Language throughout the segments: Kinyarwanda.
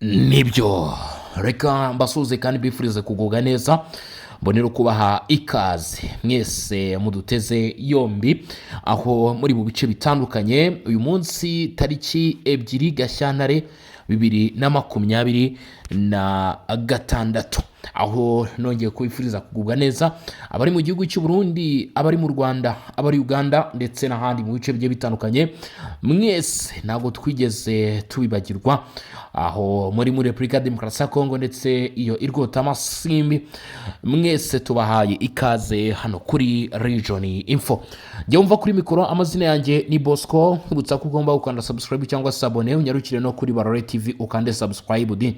nibyo reka mbasuhuze kandi bifurize kugubwa neza mbonera kubaha ikaze mwese muduteze yombi aho muri mu bice bitandukanye uyu munsi tariki 2 Gashyantare 2026 aho nongeye kubifuriza kugubwa neza abari mu gihugu cy'u Burundi, abari mu Rwanda, abari Uganda ndetse n'ahandi mu bice bigiye bitandukanye. Mwese ntabwo twigeze tubibagirwa aho muri Repubulika Demokarasi ya Kongo ndetse iyo irwota amasimbi. Mwese tubahaye ikaze hano kuri Region Info. Jya umva kuri mikoro, amazina yanjye ni Bosco. Nkibutsa ko ugomba gukanda subscribe cyangwa se abone, unyarukire no kuri Barore TV ukande subscribe.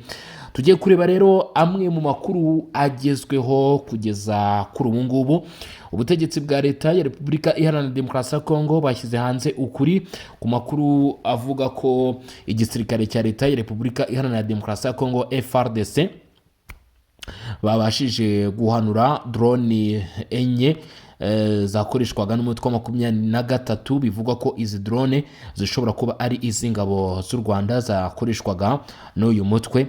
Tugiye kureba rero amwe mu makuru agezweho kugeza kuri ubu ngubu. Ubutegetsi bwa leta ya Repubulika Iharanira Demokarasi ya Kongo bashyize hanze ukuri ku makuru avuga ko igisirikare cya leta ya Repubulika Iharanira Demokarasi ya Kongo FARDC babashije guhanura drone enye zakoreshwaga n'umutwe wa 23. Bivugwa ko izi drone zishobora kuba ari iz'ingabo z'u Rwanda zakoreshwaga n'uyu mutwe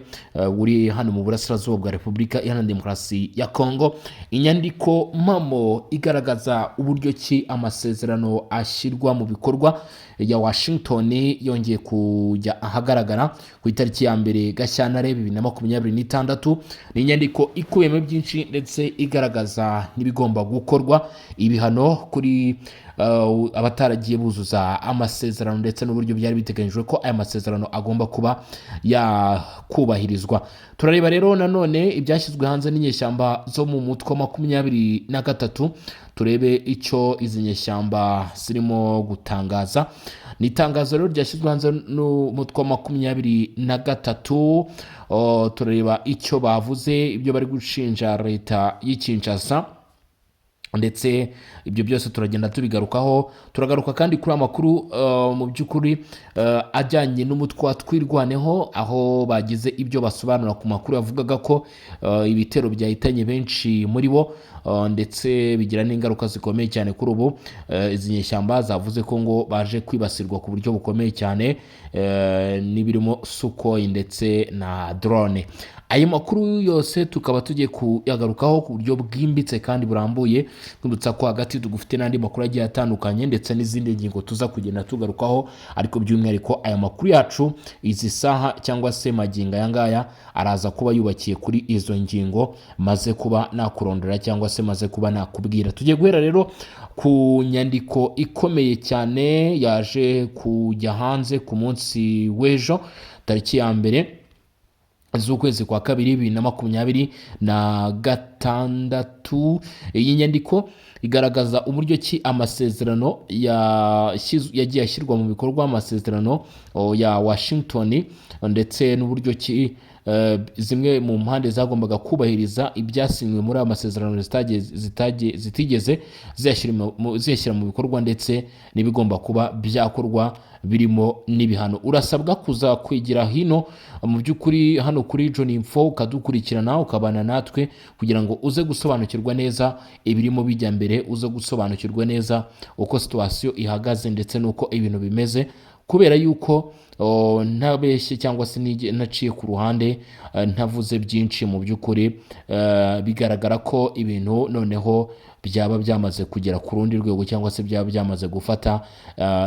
uri hano mu burasirazuba bwa Repubulika Iharanira Demokarasi ya Kongo. Inyandiko mpamo igaragaza uburyo ki amasezerano ashyirwa mu bikorwa ya Washington yongeye kujya ahagaragara ku itariki ya 1 Gashyantare 2026. Ni inyandiko ikubiyemo byinshi ndetse igaragaza n'ibigomba gukorwa, ibihano kuri abataragiye buzuza amasezerano ndetse n'uburyo byari biteganyijwe ko aya masezerano agomba kuba yakubahirizwa. Turareba rero nanone ibyashyizwe hanze n'inyeshyamba zo mu mutwe wa 23. Turebe icyo izi nyeshyamba zirimo gutangaza. Ni itangazo rero ryashyizwe hanze n'umutwe wa 23. Turareba icyo bavuze, ibyo bari gushinja leta y'Kinshasa ndetse ibyo byose turagenda tubigarukaho. Turagaruka kandi kuri amakuru mu by'ukuri ajyanye n'umutwe wa Twirwaneho, aho bagize ibyo basobanura ku makuru yavugaga ko ibitero byahitanye benshi muri bo ndetse bigira n'ingaruka zikomeye cyane kuri ubu. Izi nyeshyamba zavuze ko ngo baje kwibasirwa ku buryo bukomeye cyane n'ibirimo Sukhoi ndetse na drone. Ayo makuru yose tukaba tugiye kuyagarukaho ku buryo bwimbitse kandi burambuye. Nkibutsa ko hagati tugufite n'andi makuru agiye atandukanye ndetse n'izindi ngingo tuza kugenda tugarukaho, ariko by'umwihariko aya makuru yacu izi saha cyangwa se maginga yangaya araza kuba yubakiye kuri izo ngingo maze kuba nakurondera cyangwa se maze kuba nakubwira. Tugiye guhera rero ku nyandiko ikomeye cyane yaje kujya hanze ku munsi w'ejo tariki ya 1 z'ukwezi kwa 2 2026. Iyi nyandiko igaragaza uburyo ki amasezerano yagiye ashyirwa mu bikorwa, amasezerano ya Washington ndetse n'uburyo ki zimwe mu mpande zagombaga kubahiriza ibyasinywe muri amasezerano zitigeze ziyashyira mu bikorwa ndetse n'ibigomba kuba byakorwa birimo n'ibihano. Urasabwa kuza kwigira hino mu by'ukuri hano kuri Region Info ukadukurikirana ukabana natwe kugira ngo uze gusobanukirwa neza ibirimo bijya mbere, uze gusobanukirwa neza uko situation ihagaze ndetse n'uko ibintu bimeze, kubera yuko ntabeshye cyangwa se naciye ku ruhande ntavuze byinshi. Mu by'ukuri bigaragara ko ibintu noneho byaba byamaze kugera ku rundi rwego cyangwa se byaba byamaze gufata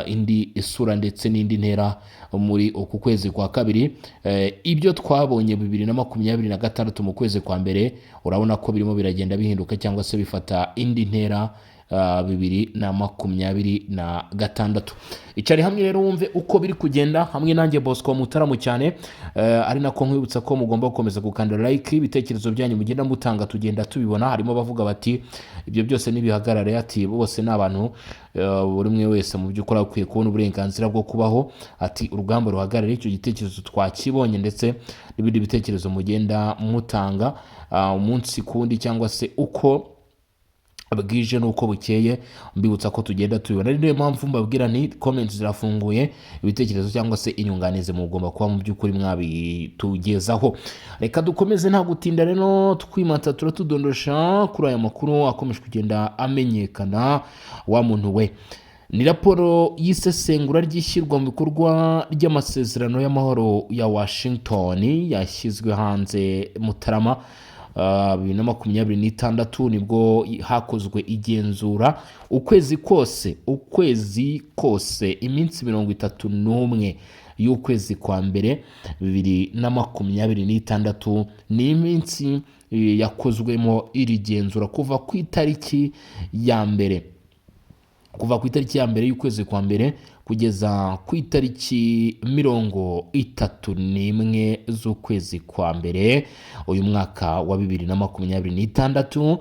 indi isura ndetse n'indi ntera muri uku kwezi kwa 2. Ibyo twabonye 2026 mu kwezi kwa 1 urabona ko birimo biragenda bihinduka cyangwa se bifata indi ntera 2026. Icari hamwe rero wumve uko biri kugenda hamwe nanjye Bosco Mutaramu cyane. Ari nako nkwibutsa ko mugomba gukomeza gukanda like, ibitekerezo byanyu mugenda mutanga tugenda tubibona. Harimo bavuga bati ibyo byose nibihagarare, ati bose n'abantu buri umwe wese mu by'ukuri akwiye kubona uburenganzira bwo kubaho, ati urugamba ruhagarare. Icyo gitekerezo twakibonye ndetse n'ibindi bitekerezo mugenda mutanga umunsi kundi cyangwa se uko bwije nuko bukeye, mbibutsa ko tugenda tubibona. Ari niyo mpamvu mbabwira ni comments zirafunguye, ibitekerezo cyangwa se inyunganizi mugomba kuba mu by'ukuri mwabitugezaho. Reka dukomeze nta gutinda rero twimata turatudondosha kuri aya makuru akomeje kugenda amenyekana wa muntu we. ni raporo y'isesengura ry'ishyirwa mu bikorwa ry'amasezerano y'amahoro ya Washington yashyizwe hanze Mutarama 2026 nibwo hakozwe igenzura ukwezi kose iminsi 31 y'ukwezi kwa mbere 2026 ni iminsi yakozwemo iri genzura kuva ku itariki ya mbere y'ukwezi kwa mbere kugeza ku itariki 31 z'ukwezi kwa mbere uyu mwaka wa 2026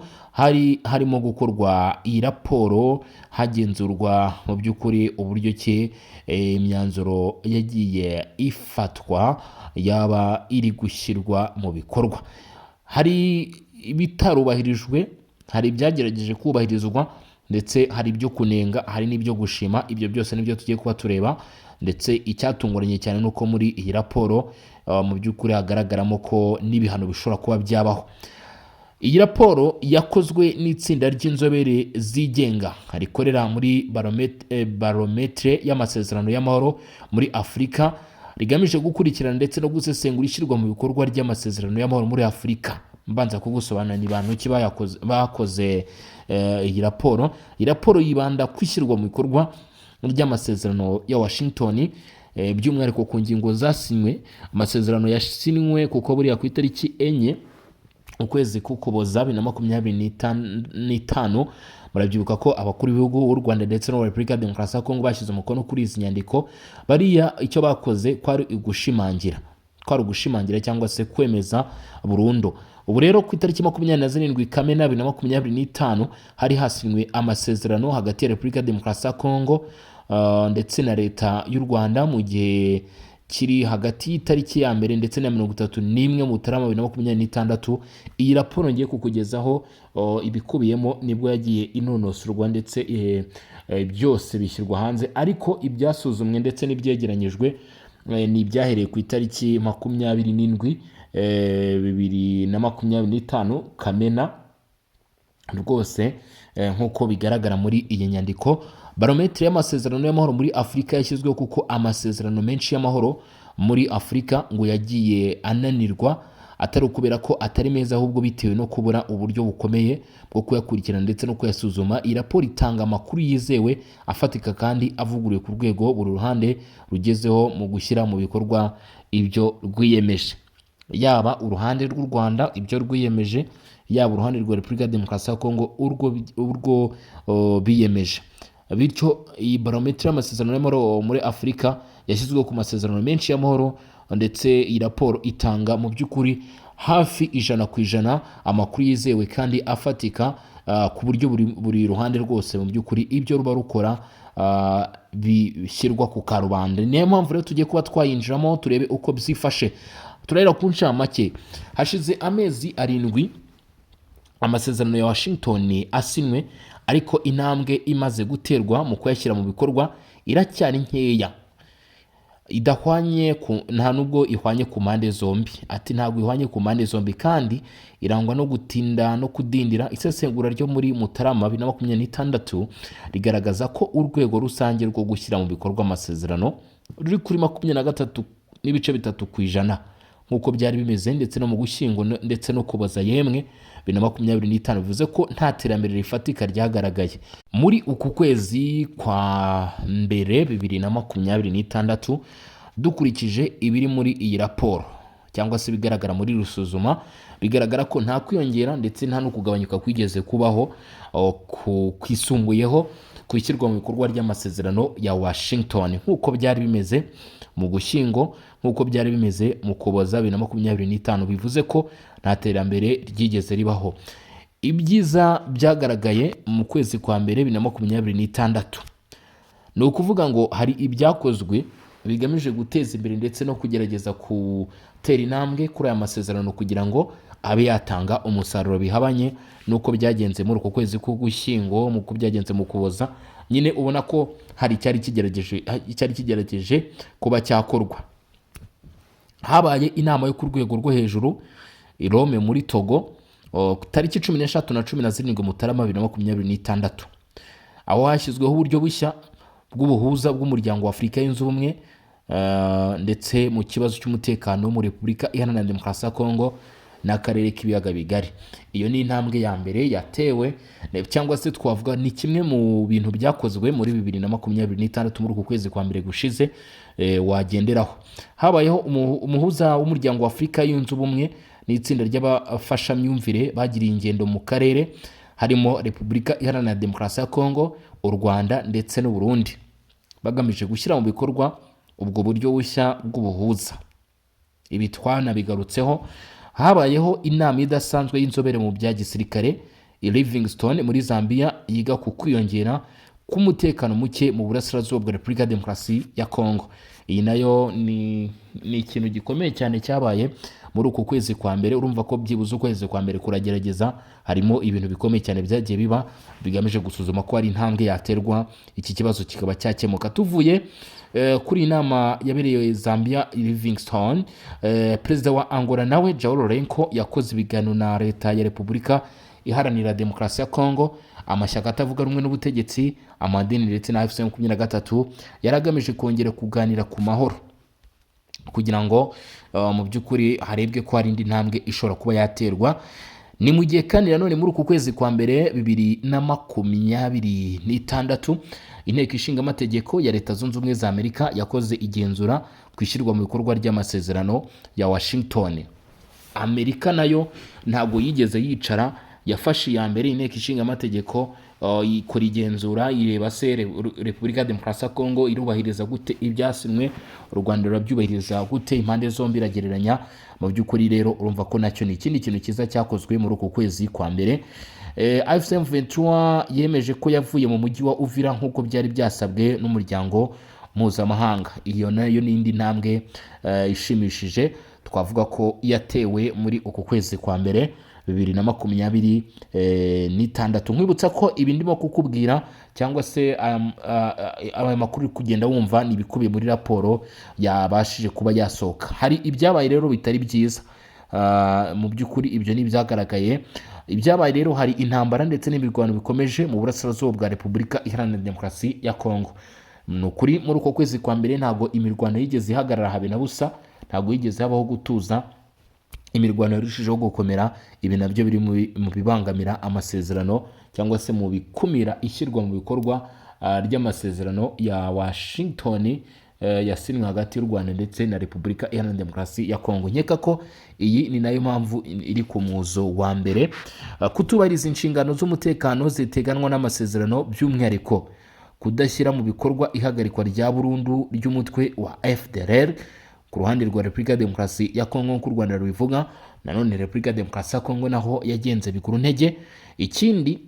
harimo gukorwa iyi raporo hagenzurwa mu by'ukuri uburyo ki imyanzuro yagiye ifatwa yaba iri gushyirwa mu bikorwa. Hari ibitarubahirijwe, hari ibyagerageje kubahirizwa, ndetse hari ibyo kunenga, hari n'ibyo gushima. Ibyo byose nibyo tugiye kuba tureba, ndetse icyatunguranye cyane nuko muri iyi raporo mu by'ukuri hagaragaramo ko n'ibihano bishobora kuba byabaho. Iyi raporo yakozwe n'itsinda ry'inzobere zigenga rikorera muri barometre y'amasezerano y'amahoro muri Afurika, rigamije gukurikirana ndetse no gusesengura ishyirwa mu bikorwa ry'amasezerano y'amahoro muri Afurika. Mbanza kugusobanura ni bantu ki bakoze iyi raporo. Iyi raporo yibanda kwishyirwa mu bikorwa ry'amasezerano ya Washington, by'umwihariko ku ngingo zasinywe. Amasezerano yasinywe kuko buriya ku itariki 4 ukwezi k'Ukuboza 2025 murabyibuka ko abakuru b'ibihugu b'u Rwanda ndetse no Repubulika ya Demokarasi ya Kongo bashyize umukono kuri izi nyandiko. Bariya icyo bakoze kwari ugushimangira cyangwa se kwemeza burundu. Ubu rero ku itariki 27 Kamena 2025 hari hasinywe amasezerano hagati ya Repubulika ya Demokarasi ya Kongo ndetse na leta y'u Rwanda mu gihe kiri hagati y'itariki ya mbere ndetse na 31 Mutarama 2026. Iyi raporo ngiye kukugezaho ibikubiyemo nibwo yagiye inonosorwa ndetse byose bishyirwa hanze, ariko ibyasuzumwe ndetse n'ibyegeranyijwe ni ibyahereye ku itariki 27 2025 Kamena rwose, nk'uko bigaragara muri iyi nyandiko. Barometre y'amasezerano y'amahoro muri Afurika yashyizweho kuko amasezerano menshi y'amahoro muri Afurika ngo yagiye ananirwa, atari ukubera ko atari meza, ahubwo bitewe no kubura uburyo bukomeye bwo kuyakurikirana ndetse no kuyasuzuma. Iyi raporo itanga amakuru yizewe, afatika kandi avuguruye ku rwego buri ruhande rugezeho mu gushyira mu bikorwa ibyo rwiyemeje, yaba uruhande rw'u Rwanda ibyo rwiyemeje, yaba uruhande rwa Repubulika ya Demokarasi ya Kongo urwo biyemeje. Bityo iyi barometre y'amasezerano y'amahoro muri Afurika yashyizweho ku masezerano menshi y'amahoro, ndetse iyi raporo itanga mu by'ukuri hafi 100% amakuru yizewe kandi afatika ku buryo buri ruhande rwose mu by'ukuri ibyo ruba rukora bishyirwa ku karubanda. Niyo mpamvu rero tugiye kuba twayinjiramo turebe uko byifashe. Turahera ku ncamake. Hashize amezi 7 amasezerano ya Washington asinywe, ariko intambwe imaze guterwa mu kuyashyira mu bikorwa iracyari nkeya, nta nubwo ihwanye ku mpande zombi. Ati ntabwo ihwanye ku mpande zombi kandi irangwa no gutinda no kudindira. Isesengura ryo muri Mutarama 2026 rigaragaza ko urwego rusange rwo gushyira mu bikorwa amasezerano ruri kuri 23.3% nk'uko byari bimeze, ndetse no mu Gushyingo ndetse no Kuboza yemwe 2025, bivuze ko nta terambere rifatika ryagaragaye. Muri uku kwezi kwa mbere 2026 dukurikije ibiri muri iyi raporo cyangwa se bigaragara muri rusuzuma, bigaragara ko nta kwiyongera ndetse nta no kugabanyuka kwigeze kubaho kwisumbuyeho kwishyirwa mu bikorwa ry'amasezerano ya Washington nk'uko byari bimeze mu Gushyingo, nk'uko byari bimeze mu Kuboza 2025. Bivuze ko nta terambere ryigeze ribaho. Ibyiza byagaragaye mu kwezi kwa mbere 2026 ni ukuvuga ngo hari ibyakozwe bigamije guteza imbere ndetse no kugerageza gutera intambwe kuri aya masezerano kugira ngo abe yatanga umusaruro bihabanye nuko byagenze muri uko kwezi k'Ugushyingo, muko byagenze mu Kuboza. Nyine ubona ko hari icyari kigerageje kuba cyakorwa. Habaye inama yo ku rwego rwo hejuru i Rome muri Togo tariki 13 na 17 Mutarama 2026, aho hashyizweho uburyo bushya bw'ubuhuza bw'umuryango wa Afurika yunze ubumwe ndetse mu kibazo cy'umutekano mu Repubulika Iharanira Demokarasi ya Kongo n'akarere k'ibiyaga bigari. Iyo ni intambwe ya mbere yatewe cyangwa se twavuga ni kimwe mu bintu byakozwe muri 2026 muri uku kwezi kwa mbere gushize wagenderaho. Habayeho umuhuza w'umuryango wa Afurika yunze ubumwe n'itsinda ry'abafashamyumvire bagiriye ingendo mu karere harimo Repubulika Iharanira Demokarasi ya Kongo, u Rwanda ndetse n'u Burundi, bagamije gushyira mu bikorwa ubwo buryo bushya bw'ubuhuza. Ibi twanabigarutseho. Habayeho inama idasanzwe y'inzobere mu bya gisirikare i Livingstone muri Zambia yiga ku kwiyongera k'umutekano muke mu burasirazuba bwa Repubulika ya Demokarasi ya Kongo. Iyi nayo ni ikintu gikomeye cyane cyabaye muri uku kwezi kwa mbere. Urumva ko byibuze ukwezi kwa mbere kuragerageza, harimo ibintu bikomeye cyane byagiye biba bigamije gusuzuma ko hari intambwe yaterwa iki kibazo kikaba cyakemuka. Tuvuye kuri inama yabereye Zambia Livingstone, perezida wa Angola nawe Joao Lourenco yakoze ibiganiro na leta ya Repubulika Iharanira Demokarasi ya Kongo, amashyaka atavuga rumwe n'ubutegetsi, amadini ndetse na AFC-M23 yaragamije kongera kuganira ku mahoro kugira ngo mu by'ukuri harebwe ko hari indi ntambwe ishobora kuba yaterwa. Ni mu gihe kandi nanone muri uku kwezi kwa mbere 2026 inteko ishinga amategeko ya Leta Zunze Ubumwe za Amerika yakoze igenzura ku ishyirwa mu bikorwa ry'amasezerano ya Washington. Amerika nayo ntabwo yigeze yicara, yafashe iya mbere. Inteko ishinga amategeko ikora igenzura ireba se Repubulika ya Demokarasi ya Kongo irubahiriza gute ibyasinywe, u Rwanda rurabyubahiriza gute, impande zombi iragereranya. Mu by'ukuri rero urumva ko nacyo ni ikindi kintu cyiza cyakozwe muri uku kwezi kwa mbere. AFC-M23 yemeje ko yavuye mu mujyi wa Uvira nk'uko byari byasabwe n'umuryango mpuzamahanga. Iyo nayo ni indi ntambwe ishimishije twavuga ko yatewe muri uku kwezi kwa mbere 2026. Nkwibutsa ko ibi ndimo kukubwira cyangwa se aya makuru kugenda wumva ni ibikubiye muri raporo yabashije kuba yasohoka. Hari ibyabaye rero bitari byiza, mu by'ukuri ibyo ni byagaragaye. Ibyabaye rero hari intambara ndetse n'imirwano bikomeje mu burasirazuba bwa Repubulika Iharanira Demokarasi ya Kongo. Ni ukuri muri uko kwezi kwa mbere ntabwo imirwano yigeze ihagarara habe na busa, ntabwo yigeze habaho gutuza. Imirwano yarushijeho gukomera. Ibi nabyo biri mu bibangamira amasezerano cyangwa se mu bikumira ishyirwa mu bikorwa ry'amasezerano ya Washington yasinywe hagati y'u Rwanda ndetse na Repubulika Iharanira Demokarasi ya Kongo. Nkeka ko iyi ni nayo mpamvu iri ku muzo wa mbere. Kutubahiriza inshingano z'umutekano ziteganwa n'amasezerano, by'umwihariko kudashyira mu bikorwa ihagarikwa rya burundu ry'umutwe wa FDLR ku ruhande rwa Repubulika ya Demokarasi ya Kongo nk'u Rwanda rubivuga. Nanone Repubulika ya Demokarasi ya Kongo naho yagenze bikuru ntege. Ikindi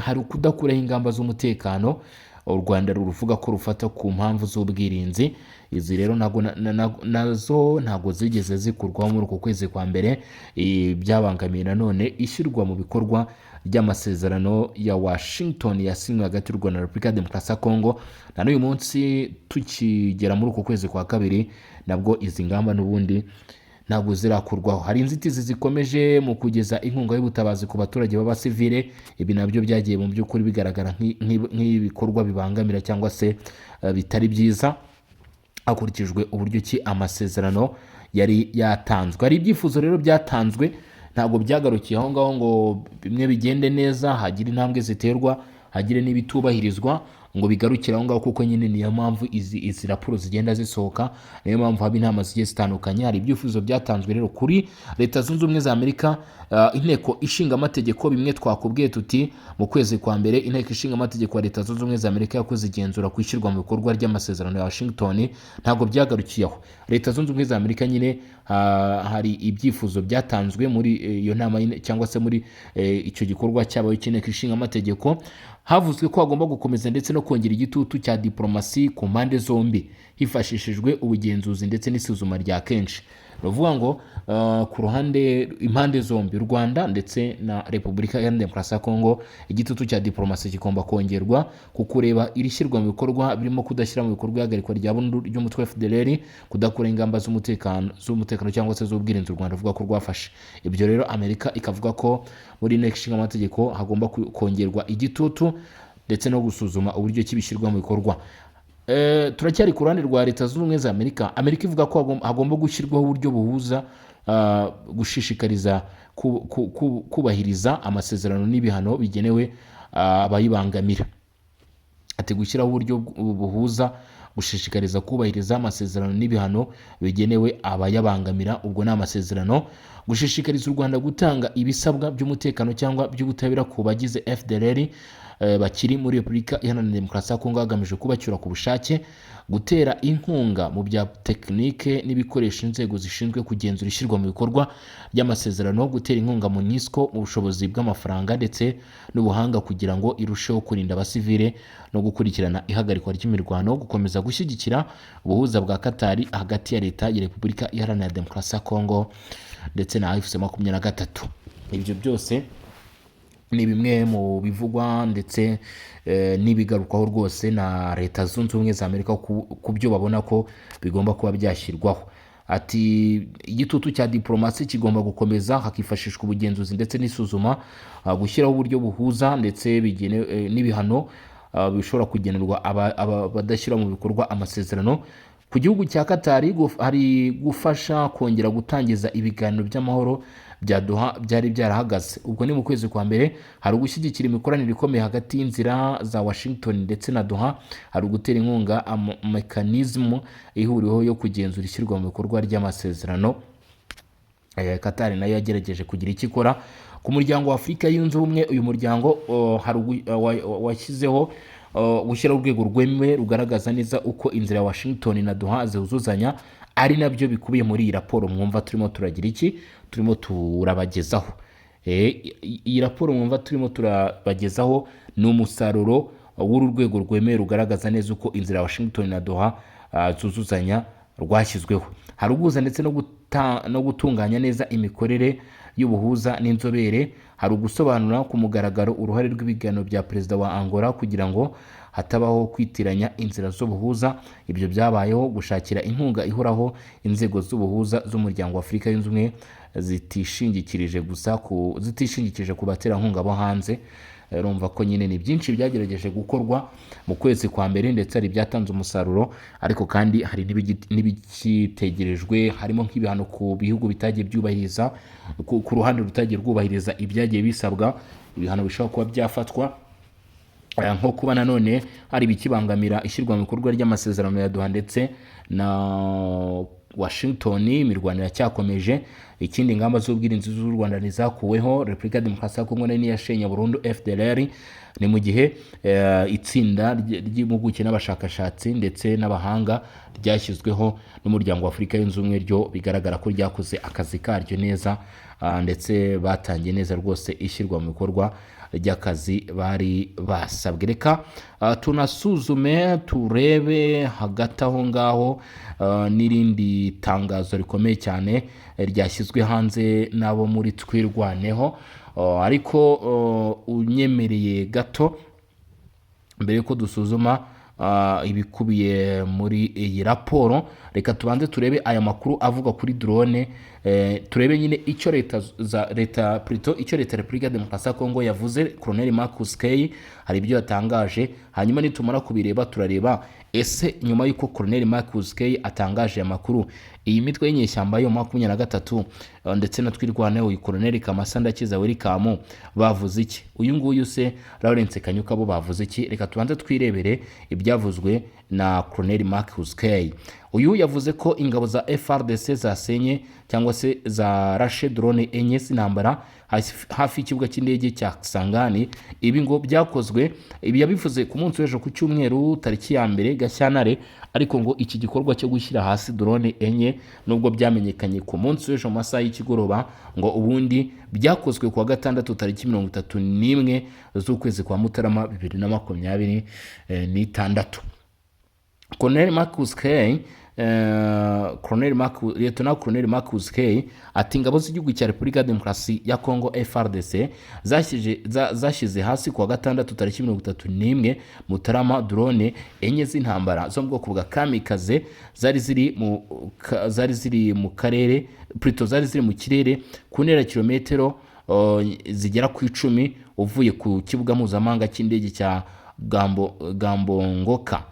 hari kudakuraho ingamba z'umutekano u Rwanda ruvuga ko rufata ku mpamvu z'ubwirinzi. Izi rero nazo ntabwo zigeze zikurwaho muri uku kwezi kwa mbere. Byabangamiye nanone ishyirwa mu bikorwa ry'amasezerano ya Washington yasinywe hagati y'u Rwanda na Repubulika ya Demokarasi ya Kongo. Na n'uyu munsi tukigera muri uku kwezi kwa kabiri nabwo izi ngamba n'ubundi ntabwo zirakurwaho. Hari inzitizi zikomeje mu kugeza inkunga y'ubutabazi ku baturage b'abasivile. Ibi nabyo byagiye mu by'ukuri bigaragara nk'ibikorwa bibangamira cyangwa se bitari byiza hakurikijwe uburyo ki amasezerano yari yatanzwe. Hari ibyifuzo rero byatanzwe, ntabwo byagarukiye aho ngaho ngo bimwe bigende neza, hagira intambwe ziterwa, hagire n'ibitubahirizwa ngo bigarukire aho ngaho, kuko nyine niyo mpamvu izi raporo zigenda zisohoka, niyo mpamvu haba inama zigiye zitandukanye. Hari ibyifuzo byatanzwe rero kuri Leta Zunze Ubumwe za Amerika. Inteko ishinga amategeko, bimwe twakubwiye tuti mu kwezi kwa mbere inteko ishinga amategeko ya Leta Zunze Ubumwe za Amerika yakoze igenzura ku ishyirwa mu bikorwa ry'amasezerano ya Washington. Ntabwo byagarukiyeho. Leta Zunze Ubumwe za Amerika nyine hari ibyifuzo byatanzwe muri iyo nama cyangwa se muri icyo gikorwa cyabaye cy'inteko ishinga amategeko. Havuzwe ko hagomba gukomeza ndetse no kongera igitutu cya diplomasi ku mpande zombi hifashishijwe ubugenzuzi ndetse n'isuzuma rya kenshi. Ruvuga ngo ku ruhande impande zombi, u Rwanda ndetse na Repubulika Iharanira Demokarasi ya Kongo, igitutu cya diplomasi kigomba kongerwa ku kureba irishyirwa mu bikorwa, birimo kudashyira mu bikorwa ihagarikwa rya burundu ry'umutwe FDLR, kudakora ingamba z'umutekano cyangwa se z'ubwirinzi u Rwanda ruvuga ko rwafashe. Ibyo rero Amerika ikavuga ko muri inteko ishinga amategeko hagomba kongerwa igitutu ndetse no gusuzuma uburyo ki bishyirwa mu bikorwa. Turacyari ku ruhande rwa leta zunze ubumwe za Amerika. Amerika ivuga ko hagomba gushyirwaho uburyo buhuza gushishikariza kubahiriza amasezerano n'ibihano bigenewe abayibangamira. Ati gushyiraho uburyo buhuza gushishikariza kubahiriza amasezerano n'ibihano bigenewe abayabangamira. Ubwo ni amasezerano gushishikariza u Rwanda gutanga ibisabwa by'umutekano cyangwa by'ubutabera ku bagize FDLR bakiri muri Repubulika Iharanira Demokarasi ya Kongo hagamijwe kubacyura ku bushake, gutera inkunga mu bya tekinike n'ibikoresho inzego zishinzwe kugenzura ishyirwa mu bikorwa ry'amasezerano, gutera inkunga MONUSCO mu bushobozi bw'amafaranga ndetse n'ubuhanga kugira ngo irusheho kurinda abasivile no gukurikirana ihagarikwa ry'imirwano, gukomeza gushyigikira ubuhuza bwa Katari hagati ya leta ya Repubulika Iharanira Demokarasi ya Kongo ndetse na AFC-23. Ibyo byose ni bimwe mu bivugwa ndetse n'ibigarukwaho rwose na leta zunze ubumwe za Amerika ku byo babona ko bigomba kuba byashyirwaho. Ati igitutu cya diplomasi kigomba gukomeza, hakifashishwa ubugenzuzi ndetse n'isuzuma, gushyiraho uburyo buhuza ndetse n'ibihano bishobora kugenerwa abadashyira mu bikorwa amasezerano. Ku gihugu cya Katari hari gufasha kongera gutangiza ibiganiro by'amahoro bya Doha byari byarahagaze. Ubwo ni mu kwezi kwa mbere. Hari gushyigikira imikoranire ikomeye hagati y'inzira za Washington ndetse na Doha. Hari gutera inkunga mekanizmu ihuriweho yo kugenzura ishyirwa mu bikorwa ry'amasezerano. Katari nayo yagerageje kugira icyo ikora ku muryango wa Afurika yunze ubumwe. Uyu muryango washyizeho gushyiraho urwego rwemewe rugaragaza neza uko inzira ya Washington na Doha zihuzuzanya, ari nabyo bikubiye muri iyi raporo mwumva turimo turagira iki, turimo turabagezaho. Iyi raporo mwumva turimo turabagezaho ni umusaruro w'uru rwego rwemewe rugaragaza neza uko inzira ya Washington na Doha zuzuzanya rwashyizweho. Hari uguhuza ndetse no gutunganya neza imikorere y'ubuhuza n'inzobere. Hari ugusobanura ku mugaragaro uruhare rw'ibiganiro bya perezida wa Angola kugira ngo hatabaho kwitiranya inzira z'ubuhuza. Ibyo byabayeho gushakira inkunga ihoraho inzego z'ubuhuza z'umuryango wa Afurika yunze ubumwe zitishingikirije ku baterankunga bo hanze. Urumva ko nyine ni byinshi byagerageje gukorwa mu kwezi kwa mbere ndetse hari byatanze umusaruro, ariko kandi hari n'ibikitegerejwe, harimo nk'ibihano ku bihugu bitagiye byubahiriza, ku ruhande rutagiye rwubahiriza ibyagiye bisabwa. Ibihano bishobora kuba byafatwa nko kuba nanone hari ibikibangamira ishyirwa mu bikorwa ry'amasezerano ya Doha ndetse na Washington. Imirwano iracyakomeje. Ikindi, ingamba z'ubwirinzi z'u Rwanda ntizakuweho. Repubulika ya Demokarasi ya Kongo nayo ntiyashenye burundu FDLR. Ni mu gihe itsinda ry'impuguke n'abashakashatsi ndetse n'abahanga ryashyizweho n'umuryango wa Afurika yunze ubumwe ryo bigaragara ko ryakoze akazi karyo neza, ndetse batangiye neza rwose ishyirwa mu bikorwa ry'akazi bari basabwe. Reka tunasuzume turebe hagati aho ngaho n'irindi tangazo rikomeye cyane ryashyizwe hanze n'abo muri Twirwaneho. Ariko unyemereye gato mbere yuko dusuzuma ibikubiye muri iyi raporo, reka tubanze turebe aya makuru avuga kuri drone. Turebe nyine icyo leta Repubulika ya Demokarasi ya Kongo yavuze. Colonel Marcus K hari ibyo yatangaje, hanyuma nitumara kubireba turareba ese nyuma y'uko Colonel Marcus K atangaje amakuru, iyi mitwe y'inyeshyamba yo 23 ndetse na Twirwaneho, uyu Colonel Kamasa Ndakiza Welcome bavuze iki? Uyu nguyu se Lawrence Kanyuka bo bavuze iki? Reka tubanze twirebere ibyavuzwe na Colonel Marcus K. Uyu yavuze ko ingabo za FRDC zasenye cyangwa se zarashe drone enye z'intambara hafi y'ikibuga cy'indege cya Kisangani. Ibi ngo byakozwe, ibi yabivuze ku munsi w'ejo ku cyumweru tariki ya 2 Gashyantare, ariko ngo iki gikorwa cyo gushyira hasi drone enye nubwo byamenyekanye ku munsi w'ejo mu masaha y'ikigoroba, ngo ubundi byakozwe kuwa gatandatu tariki 31 z'ukwezi kwa Mutarama 2026. Colonel Marcus K Lieutenant Colonel Marcus K ati ingabo z'igihugu cya Repubulika ya Demokarasi ya Kongo FRDC zashyize hasi kuwa gatandatu tariki 31 Mutarama drone enye z'intambara zo mu bwoko bwa kamikaze zari ziri mu karere, plutôt zari ziri mu kirere ku ntera kilometero zigera ku 10 uvuye ku kibuga mpuzamahanga cy'indege cya Gambongoka.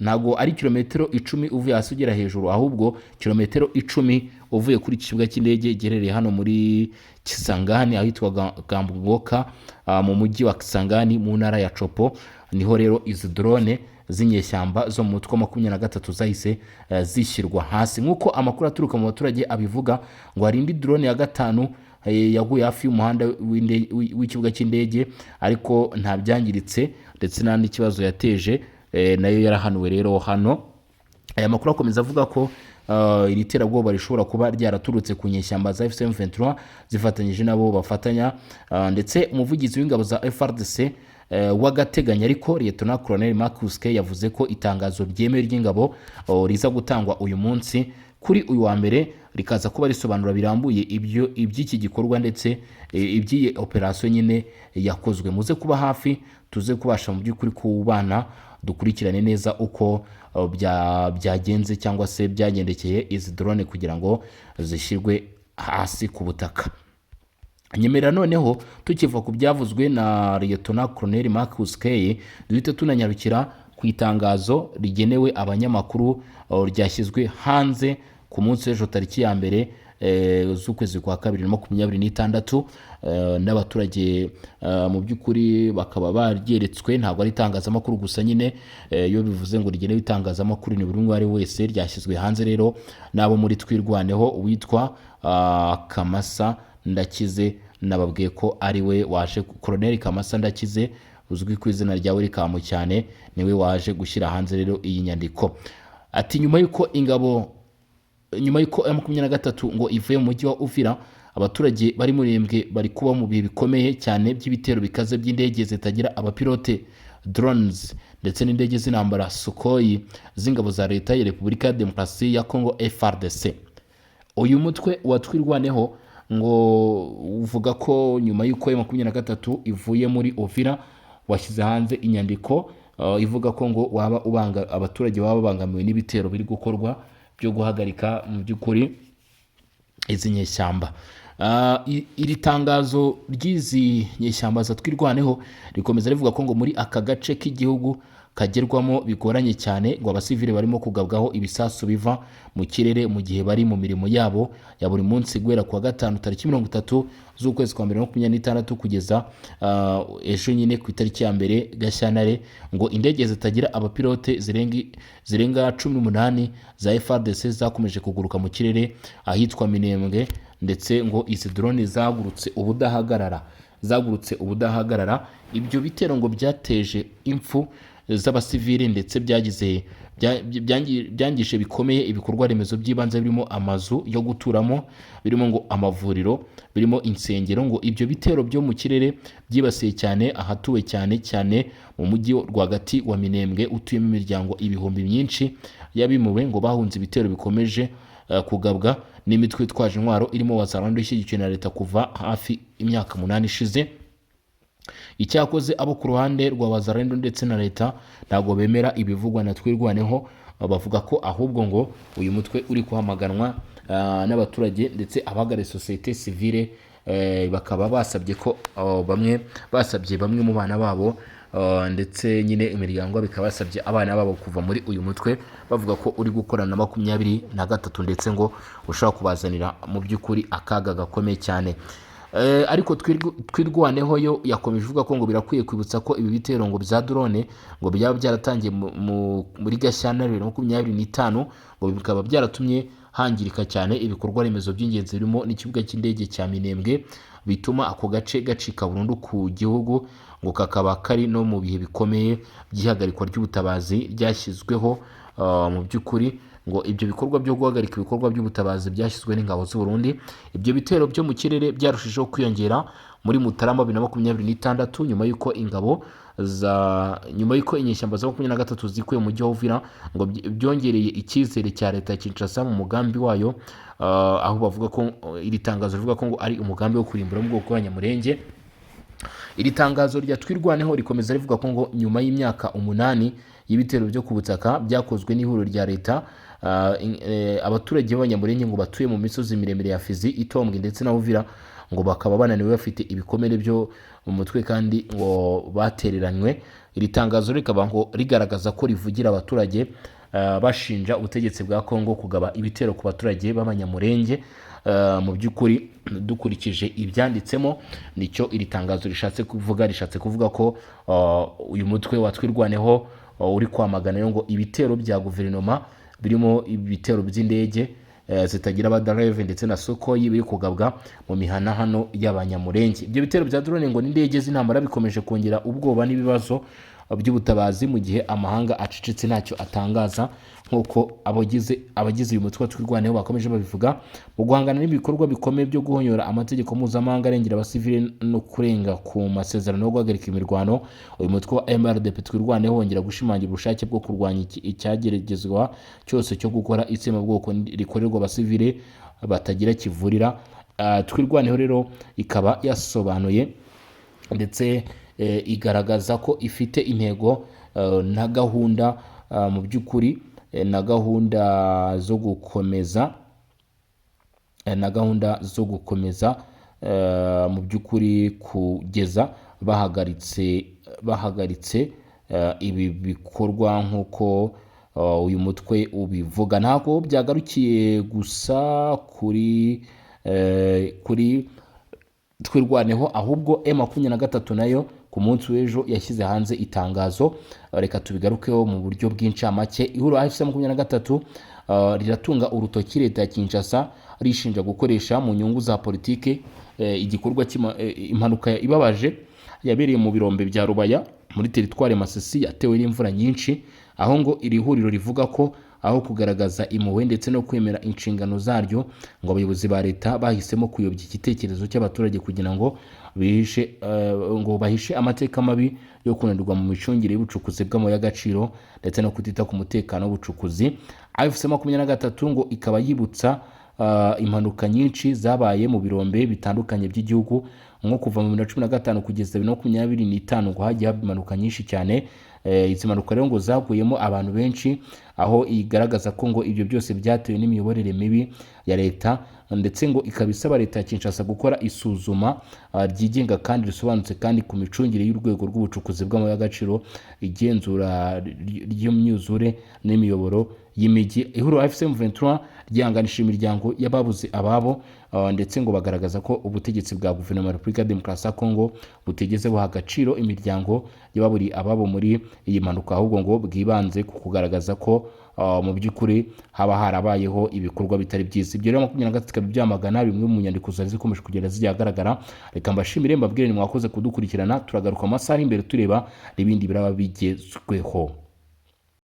Ntabwo ari kilometero 10 uvuye hasi ugera hejuru, ahubwo kilometero 10 uvuye kuri kibuga cy'indege giherereye hano muri Kisangani ahitwa Gambongoka, mu mujyi wa Kisangani mu ntara ya Chopo. Niho rero izi drone z'inyeshyamba zo mu mutwe wa 23 zahise zishyirwa hasi. Nk'uko amakuru aturuka mu baturage abivuga, ngo hari indi drone ya gatanu yaguye hafi y'umuhanda w'ikibuga cy'indege, ariko nta byangiritse ndetse nta n'ikibazo yateje, nayo yarahanuwe rero hano. Aya makuru akomeza avuga ko iri terabwoba rishobora kuba ryaraturutse ku nyeshyamba za FCM23 zifatanyije nabo bafatanya, ndetse umuvugizi w'ingabo za FARDC w'agateganyo ariko Lieutenant Colonel Marcus K yavuze ko itangazo ryemewe ry'ingabo riza gutangwa uyu munsi kuri uyu wa mbere rikaza kuba risobanura birambuye iby'iki gikorwa ndetse iby'iyi operation nyine yakozwe. Muze kuba hafi tuze kubasha mu by'ukuri kubana dukurikirane neza uko byagenze cyangwa se byagendekeye izi drone kugira ngo zishyirwe hasi ku butaka. Nyemera noneho tukiva ku byavuzwe na Lieutenant Colonel Marcus K, duhita tunanyarukira ku itangazo rigenewe abanyamakuru ryashyizwe hanze ku munsi w'ejo tariki ya mbere z'ukwezi kwa 2026, n'abaturage mu by'ukuri bakaba baryeretswe. Ntabwo ari itangazamakuru gusa nyine, iyo bivuze ngo rigenewe itangazamakuru ni buri umwe ari wese. Ryashyizwe hanze rero n'abo muri Twirwaneho witwa Kamasa Ndakize. Nababwiye ko ari we waje, Colonel Kamasa Ndakize uzwi ku izina rya Welcome cyane, niwe waje gushyira hanze rero iyi nyandiko. Ati nyuma y'uko M23 ngo ivuye mu mujyi wa Uvira, abaturage bari murembwe bari kuba mu bihe bikomeye cyane by'ibitero bikaze by'indege zitagira abapilote, drones ndetse n'indege z'intambara Sukhoi z'ingabo za leta ya Repubulika ya Demokarasi ya Kongo FARDC. Uyu mutwe wa Twirwaneho ngo uvuga ko nyuma y'uko M23 ivuye muri Uvira washyize hanze inyandiko ivuga ko ngo abaturage baba bangamiwe n'ibitero biri gukorwa byo guhagarika mu by'ukuri izi nyeshyamba. Iri tangazo ry'izi nyeshyamba za Twirwaneho rikomeza rivuga ko ngo muri aka gace k'igihugu kagerwamo bigoranye cyane, ngo abasivile barimo kugabwaho ibisasu biva mu kirere mu gihe bari mu mirimo yabo ya buri munsi guhera kuwa gatanu tariki 30 z'ukwezi kwa 2026 kugeza ejo nyine ku itariki ya mbere Gashyantare. Ngo indege zitagira abapilote zirenga 18 za FARDC zakomeje kuguruka mu kirere ahitwa Minembwe, ndetse ngo izi drone zagurutse ubudahagara. Ibyo bitero ngo byateje impfu z'abasivili ndetse byangije bikomeye ibikorwa remezo by'ibanze birimo amazu yo guturamo, birimo ngo amavuriro, birimo insengero. Ngo ibyo bitero byo mu kirere byibasiye cyane ahatuwe cyane mu mujyi rwagati wa Minembwe utuyemo imiryango ibihumbi myinshi yabimuwe, ngo bahunze ibitero bikomeje kugabwa n'imitwe itwaje intwaro irimo Wazalendo ishyigikiwe na leta kuva hafi imyaka 8 ishize. Icyakoze abo ku ruhande rwa Wazalendo ndetse na leta ntabwo bemera ibivugwa na Twirwaneho, bavuga ko ahubwo ngo uyu mutwe uri kuhamaganwa n'abaturage ndetse abagare societe civile, bakaba basabye bamwe mu bana babo ndetse nyine imiryango bikaba basabye abana babo kuva muri uyu mutwe, bavuga ko uri gukorana na 23 ndetse ngo ushaka kubazanira mu by'ukuri akaga gakomeye cyane. Ariko Twirwaneho yo yakomeje ivuga ko ngo birakwiye kwibutsa ko ibi bitero ngo bya drone ngo byaba byaratangiye muri Gashyantare 2025, ngo bikaba byaratumye hangirika cyane ibikorwa remezo by'ingenzi birimo n'ikibuga cy'indege cya Minembwe, bituma ako gace gacika burundu ku gihugu. Ngo kakaba kari no mu bihe bikomeye by'ihagarikwa ry'ubutabazi ryashyizweho. Mu by'ukuri ngo ibyo bikorwa byo guhagarika ibikorwa by'ubutabazi byashyizwe n'ingabo z'u Burundi. Ibyo bitero byo mu kirere byarushijeho kwiyongera muri Mutarama 2026 nyuma y'uko inyeshyamba za 23 zikuye mu gihugu Uvira, ngo byongereye icyizere cya leta ya Kinshasa mu mugambi wayo, aho bavuga ko iri tangazo rivuga ko ngo ari umugambi wo kurimbura mu bwoko bw'Abanyamulenge. Iri tangazo rya Twirwaneho rikomeza rivuga ko ngo nyuma y'imyaka 8 y'ibitero byo ku butaka byakozwe n'ihuriro rya leta, abaturage b'Abanyamulenge ngo batuye mu misozi miremire ya Fizi, Itombwe ndetse na Uvira ngo bakaba bananiwe bafite ibikomere byo mu mutwe kandi ngo batereranywe. iri tangazo rikaba ngo rigaragaza ko rivugira abaturage bashinja ubutegetsi bwa Kongo kugaba ibitero ku baturage b'abanyamurenge. Mu by'ukuri dukurikije ibyanditsemo nicyo iri tangazo rishatse kuvuga ko uyu mutwe wa Twirwaneho uri kwamagana ngo ibitero bya guverinoma birimo ibitero by'indege zitagira abadareve ndetse na Sukhoi biri kugabwa mu mihana hano y'abanyamurenge. Ibyo bitero bya drone ngo n'indege z'intambara bikomeje kongera ubwoba n'ibibazo by'ubutabazi mu gihe amahanga acecetse ntacyo atangaza, nk'uko abagize uyu mutwe wa Twirwaneho bakomeje babivuga. Mu guhangana n'ibikorwa bikomeye byo guhonyora amategeko mpuzamahanga arengera abasivili no kurenga ku masezerano yo guhagarika imirwano, uyu mutwe wa MRDP Twirwaneho wongera gushimangira ubushake bwo kurwanya icyageragezwa cyose cyo gukora itsembabwoko rikorerwa abasivili batagira kivurira. Twirwaneho rero ikaba yasobanuye ndetse igaragaza ko ifite intego na gahunda mu by'ukuri na gahunda zo gukomeza mu by'ukuri kugeza bahagaritse ibi bikorwa nk'uko uyu mutwe ubivuga. Ntabwo byagarukiye gusa kuri Twirwaneho, ahubwo M23 nayo ku munsi w'ejo yashyize hanze itangazo. Reka tubigarukeho mu buryo bw'incamake. Ihuriro AFC M23 riratunga urutoki leta ya Kinshasa rishinja gukoresha mu nyungu za politike igikorwa impanuka ibabaje yabereye mu birombe bya Rubaya muri teritwari Masisi yatewe n'imvura nyinshi, aho ngo iri huriro rivuga ko aho kugaragaza impuhwe ndetse no kwemera inshingano zaryo, ngo abayobozi ba leta bahisemo kuyobya igitekerezo cy'abaturage kugira ngo bahishe amateka mabi yo kunanirwa mu micungire y'ubucukuzi bw'amabuye y'agaciro ndetse no kutita ku mutekano w'ubucukuzi. AFC 23 ngo ikaba yibutsa impanuka nyinshi zabaye mu birombe bitandukanye by'igihugu, nko kuva mu 2015 kugeza 2025 ngo hagiye haba impanuka nyinshi cyane. Izi mpanuka rero ngo zaguyemo abantu benshi, aho igaragaza ko ngo ibyo byose byatewe n'imiyoborere mibi ya leta, ndetse ngo ikaba isaba leta ya Kinshasa gukora isuzuma ryigenga kandi risobanutse kandi ku micungire y'urwego rw'ubucukuzi bw'amabuye y'agaciro, igenzura ry'imyuzure n'imiyoboro y'imijyi. Ihuriro AFC M23 ryihanganisha imiryango y'ababuze ababo, ndetse ngo bagaragaza ko ubutegetsi bwa guverinoma ya Repubulika ya Demokarasi ya Kongo butigeze buha agaciro imiryango y'ababuriye ababo muri iyi mpanuka, ahubwo ngo bwibanze ku kugaragaza ko mu by'ukuri haba harabayeho ibikorwa bitari byiza. Ibyo rero 23 ikaba byamagana bimwe mu nyandiko zari zikomeje kugenda zijya ahagaragara. Reka mbashimire mbabwire ni mwakoze kudukurikirana, turagaruka amasaha imbere tureba n'ibindi biraba bigezweho.